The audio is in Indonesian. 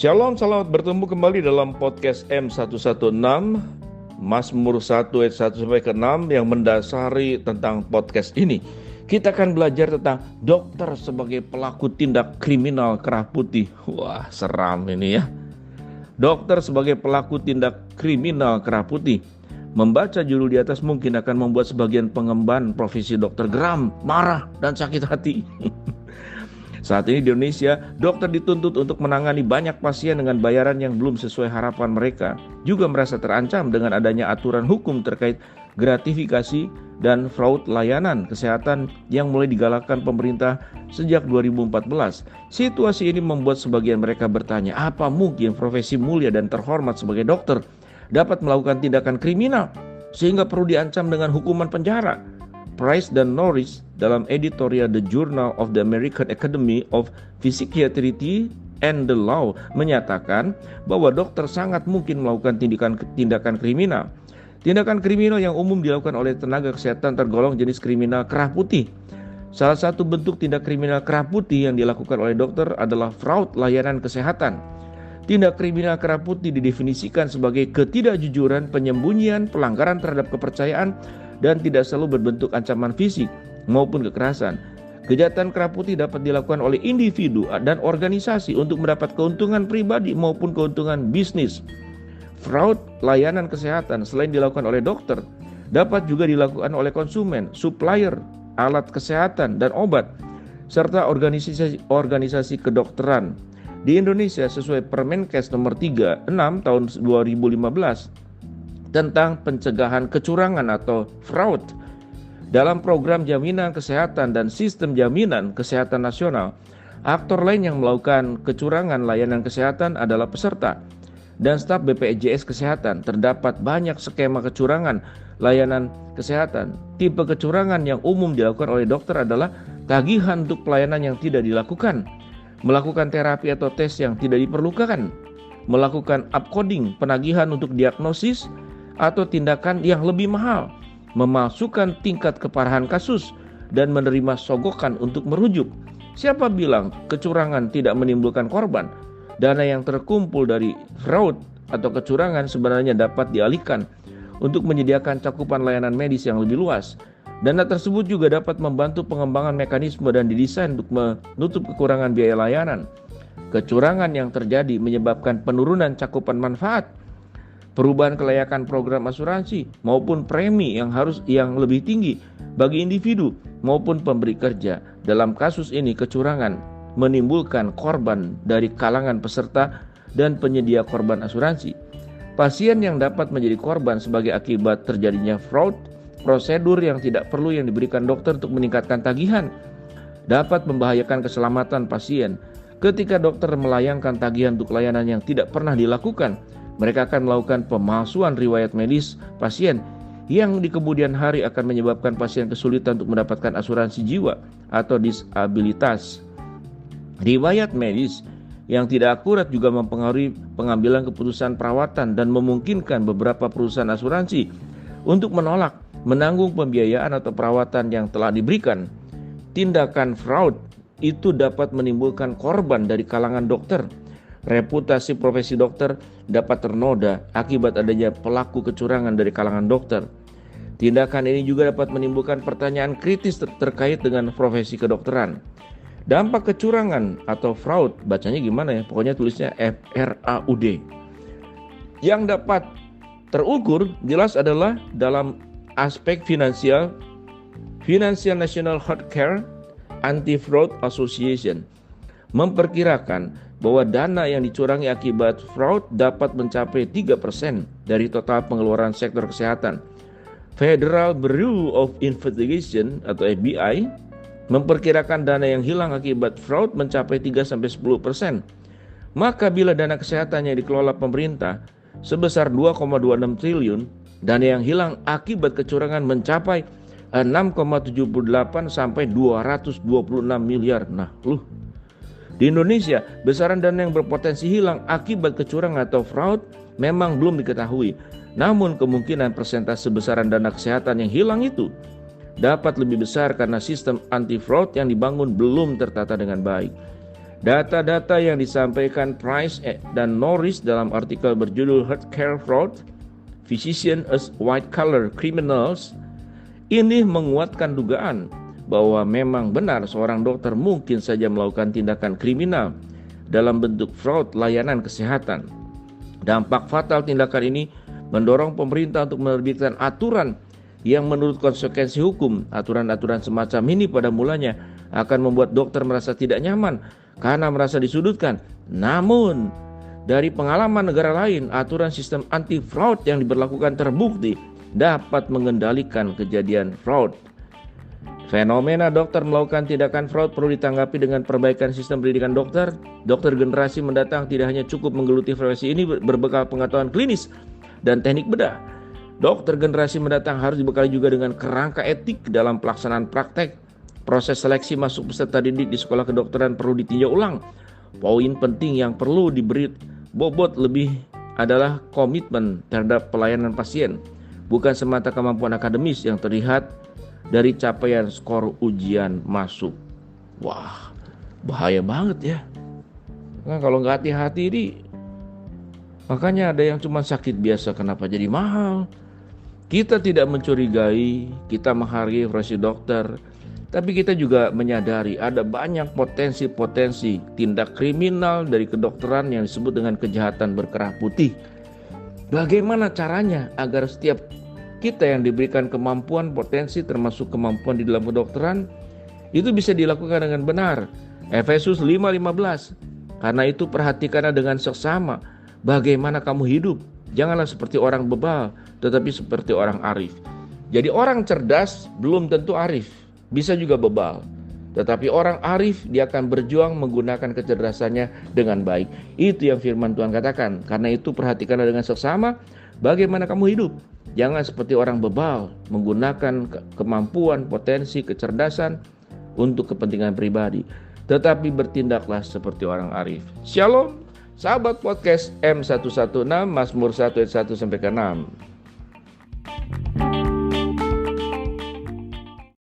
Shalom, selamat bertemu kembali dalam podcast M116 Mazmur 1 ayat 1 sampai ke 6 yang mendasari tentang podcast ini. Kita akan belajar tentang dokter sebagai pelaku tindak kriminal kerah putih. Wah, seram ini ya. Dokter sebagai pelaku tindak kriminal kerah putih. Membaca judul di atas mungkin akan membuat sebagian pengemban profesi dokter geram, marah, dan sakit hati. Saat ini di Indonesia, dokter dituntut untuk menangani banyak pasien dengan bayaran yang belum sesuai harapan mereka. Juga merasa terancam dengan adanya aturan hukum terkait gratifikasi dan fraud layanan kesehatan yang mulai digalakkan pemerintah sejak 2014. Situasi ini membuat sebagian mereka bertanya, apa mungkin profesi mulia dan terhormat sebagai dokter dapat melakukan tindakan kriminal sehingga perlu diancam dengan hukuman penjara? Price dan Norris dalam editorial The Journal of the American Academy of Psychiatry and the Law menyatakan bahwa dokter sangat mungkin melakukan tindakan kriminal. Tindakan kriminal yang umum dilakukan oleh tenaga kesehatan tergolong jenis kriminal kerah putih. Salah satu bentuk tindak kriminal kerah putih yang dilakukan oleh dokter adalah fraud layanan kesehatan. Tindak kriminal kerah putih didefinisikan sebagai ketidakjujuran, penyembunyian, pelanggaran terhadap kepercayaan, dan tidak selalu berbentuk ancaman fisik maupun kekerasan. Kejahatan kerah putih dapat dilakukan oleh individu dan organisasi untuk mendapat keuntungan pribadi maupun keuntungan bisnis. Fraud layanan kesehatan selain dilakukan oleh dokter, dapat juga dilakukan oleh konsumen, supplier, alat kesehatan, dan obat, serta organisasi kedokteran. Di Indonesia sesuai Permenkes nomor 36 tahun 2015 tentang pencegahan kecurangan atau fraud dalam program jaminan kesehatan dan sistem jaminan kesehatan nasional, aktor lain yang melakukan kecurangan layanan kesehatan adalah peserta dan staf BPJS Kesehatan. Terdapat banyak skema kecurangan layanan kesehatan. Tipe kecurangan yang umum dilakukan oleh dokter adalah tagihan untuk pelayanan yang tidak dilakukan, melakukan terapi atau tes yang tidak diperlukan, melakukan upcoding penagihan untuk diagnosis atau tindakan yang lebih mahal, memasukkan tingkat keparahan kasus, dan menerima sogokan untuk merujuk. Siapa bilang kecurangan tidak menimbulkan korban? Dana yang terkumpul dari fraud atau kecurangan sebenarnya dapat dialihkan untuk menyediakan cakupan layanan medis yang lebih luas. Dana tersebut juga dapat membantu pengembangan mekanisme dan didesain untuk menutup kekurangan biaya layanan. Kecurangan yang terjadi menyebabkan penurunan cakupan manfaat, perubahan kelayakan program asuransi maupun premi yang lebih tinggi bagi individu maupun pemberi kerja. Dalam kasus ini kecurangan menimbulkan korban dari kalangan peserta dan penyedia korban asuransi. Pasien yang dapat menjadi korban sebagai akibat terjadinya fraud, prosedur yang tidak perlu yang diberikan dokter untuk meningkatkan tagihan dapat membahayakan keselamatan pasien. Ketika dokter melayangkan tagihan untuk layanan yang tidak pernah dilakukan, mereka akan melakukan pemalsuan riwayat medis pasien yang di kemudian hari akan menyebabkan pasien kesulitan untuk mendapatkan asuransi jiwa atau disabilitas. Riwayat medis yang tidak akurat juga mempengaruhi pengambilan keputusan perawatan dan memungkinkan beberapa perusahaan asuransi untuk menolak menanggung pembiayaan atau perawatan yang telah diberikan. Tindakan fraud itu dapat menimbulkan korban dari kalangan dokter. Reputasi profesi dokter dapat ternoda akibat adanya pelaku kecurangan dari kalangan dokter. Tindakan ini juga dapat menimbulkan pertanyaan kritis terkait dengan profesi kedokteran. Dampak kecurangan atau fraud, bacanya gimana ya? Pokoknya tulisnya FRAUD. Yang dapat terukur jelas adalah dalam aspek finansial. Financial National Healthcare Anti-Fraud Association memperkirakan bahwa dana yang dicurangi akibat fraud dapat mencapai 3% dari total pengeluaran sektor kesehatan. Federal Bureau of Investigation atau FBI memperkirakan dana yang hilang akibat fraud mencapai 3-10%. Maka bila dana kesehatan yang dikelola pemerintah sebesar 2,26 triliun, dana yang hilang akibat kecurangan mencapai 6,78 sampai 226 miliar. Di Indonesia, besaran dana yang berpotensi hilang akibat kecurangan atau fraud memang belum diketahui. Namun kemungkinan persentase besaran dana kesehatan yang hilang itu dapat lebih besar karena sistem anti-fraud yang dibangun belum tertata dengan baik. Data-data yang disampaikan Price dan Norris dalam artikel berjudul Healthcare Fraud, Physicians as White-Collar Criminals ini menguatkan dugaan bahwa memang benar seorang dokter mungkin saja melakukan tindakan kriminal dalam bentuk fraud layanan kesehatan. Dampak fatal tindakan ini mendorong pemerintah untuk menerbitkan aturan yang menurut konsekuensi hukum. Aturan-aturan semacam ini pada mulanya akan membuat dokter merasa tidak nyaman karena merasa disudutkan. Namun, dari pengalaman negara lain, aturan sistem anti-fraud yang diberlakukan terbukti dapat mengendalikan kejadian fraud. Fenomena dokter melakukan tindakan fraud perlu ditanggapi dengan perbaikan sistem pendidikan dokter. Dokter generasi mendatang tidak hanya cukup menggeluti profesi ini berbekal pengetahuan klinis dan teknik bedah. Dokter generasi mendatang harus dibekali juga dengan kerangka etik dalam pelaksanaan praktek. Proses seleksi masuk peserta didik di sekolah kedokteran perlu ditinjau ulang. Poin penting yang perlu diberi bobot lebih adalah komitmen terhadap pelayanan pasien, bukan semata kemampuan akademis yang terlihat dari capaian skor ujian masuk. Wah, bahaya banget ya. Nah, kalau nggak hati-hati ini, makanya ada yang cuma sakit biasa, kenapa jadi mahal? Kita tidak mencurigai, kita menghargai profesi dokter, tapi kita juga menyadari ada banyak potensi-potensi tindak kriminal dari kedokteran yang disebut dengan kejahatan berkerah putih. Bagaimana caranya agar setiap kita yang diberikan kemampuan, potensi termasuk kemampuan di dalam kedokteran itu bisa dilakukan dengan benar. Efesus 5:15. Karena itu perhatikanlah dengan seksama bagaimana kamu hidup. Janganlah seperti orang bebal, tetapi seperti orang arif. Jadi orang cerdas belum tentu arif, bisa juga bebal. Tetapi orang arif dia akan berjuang menggunakan kecerdasannya dengan baik. Itu yang firman Tuhan katakan. Karena itu perhatikanlah dengan seksama bagaimana kamu hidup. Jangan seperti orang bebal menggunakan kemampuan, potensi, kecerdasan untuk kepentingan pribadi, tetapi bertindaklah seperti orang arif. Shalom, sahabat podcast M116, Mazmur 1 ayat 1-6.